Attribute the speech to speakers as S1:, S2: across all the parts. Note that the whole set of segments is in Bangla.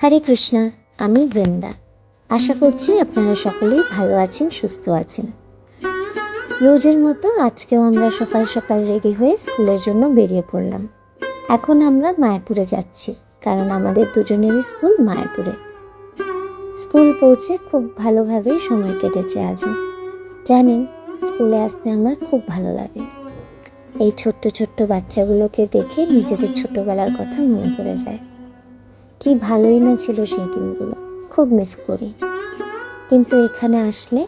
S1: হরে কৃষ্ণা, আমি বৃন্দা। আশা করছি আপনারা সকলেই ভালো আছেন, সুস্থ আছেন। রোজের মতো আজকেও আমরা সকাল সকাল রেডি হয়ে স্কুলের জন্য বেরিয়ে পড়লাম। এখন আমরা মায়াপুরে যাচ্ছি, কারণ আমাদের দুজনেরই স্কুল মায়াপুরে। স্কুল পৌঁছে খুব ভালোভাবেই সময় কেটেছে আজও। জানেন, স্কুলে আসতে আমার খুব ভালো লাগে। এই ছোট্ট ছোট্ট বাচ্চাগুলোকে দেখে নিজেদের ছোটবেলার কথা মনে পড়ে যায়। কি ভালোই না ছিল সেই দিনগুলো, খুব মিস করি। কিন্তু এখানে আসলে,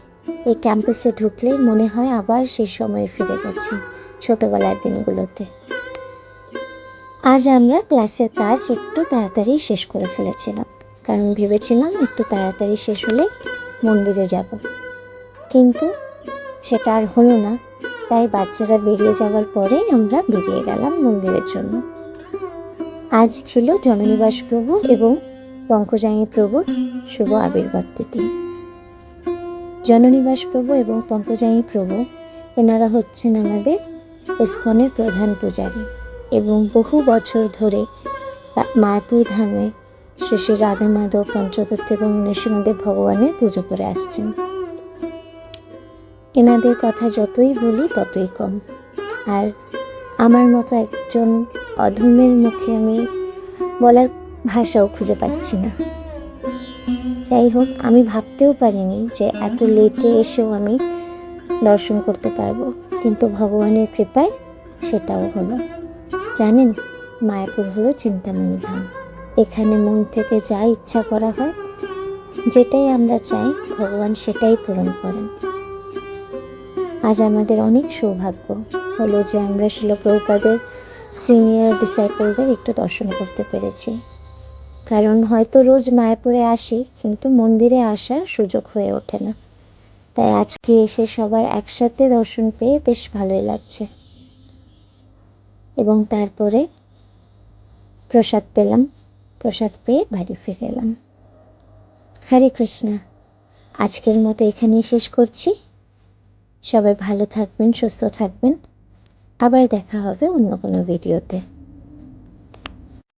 S1: এই ক্যাম্পাসে ঢুকলে মনে হয় আবার সেই সময়ে ফিরে গেছি, ছোটবেলার দিনগুলোতে। আজ আমরা ক্লাসের কাজ একটু তাড়াতাড়ি শেষ করে ফেলেছিলাম, কারণ ভেবেছিলাম একটু তাড়াতাড়ি শেষ হলে মন্দিরে যাব। কিন্তু সেটা আর হলো না, তাই বাচ্চারা বেরিয়ে যাওয়ার পরে আমরা বেরিয়ে গেলাম মন্দিরের জন্য। আজ ছিল জননিবাস প্রভু এবং পঙ্কজায়ী প্রভুর শুভ আবির্ভাব তিথি। জননিবাস প্রভু এবং পঙ্কজায়ী প্রভু, এনারা হচ্ছেন আমাদের ইসকনের প্রধান পূজারী এবং বহু বছর ধরে মায়াপুর ধামে শ্রী শ্রী রাধা মাধব, পঞ্চতত্ত্ব এবং নৃসিংহদেব ভগবানের পুজো করে আসছেন। এনাদের কথা যতই বলি ততই কম। আর আমার মতো একজন অধমের মুখে আমি বলার ভাষাও খুঁজে পাচ্ছি না। যাই হোক, আমি ভাবতেও পারিনি যে এত লেটে এসেও আমি দর্শন করতে পারবো, কিন্তু ভগবানের কৃপায় সেটাও হলো। জানেন, মায়াপুর হলো চিন্তামণি ধাম। এখানে মন থেকে যা ইচ্ছা করা হয়, যেটাই আমরা চাই ভগবান সেটাই পূরণ করেন। আজ আমাদের অনেক সৌভাগ্য হলো যে আমরা শিল প্রভুপাদের সিনিয়র ডিসাইপলদের একটু দর্শন করতে পেরেছি। কারণ হয়তো রোজ মায়াপুরে আসি, কিন্তু মন্দিরে আসার সুযোগ হয়ে ওঠে না। তাই আজকে এসে সবার একসাথে দর্শন পেয়ে বেশ ভালোই লাগছে। এবং তারপরে প্রসাদ পেলাম, প্রসাদ পেয়ে বাড়ি ফিরে এলাম। হরে কৃষ্ণা, আজকের মতো এখানেই শেষ করছি। সবাই ভালো থাকবেন, সুস্থ থাকবেন। আবার দেখা হবে অন্য কোনো ভিডিওতে।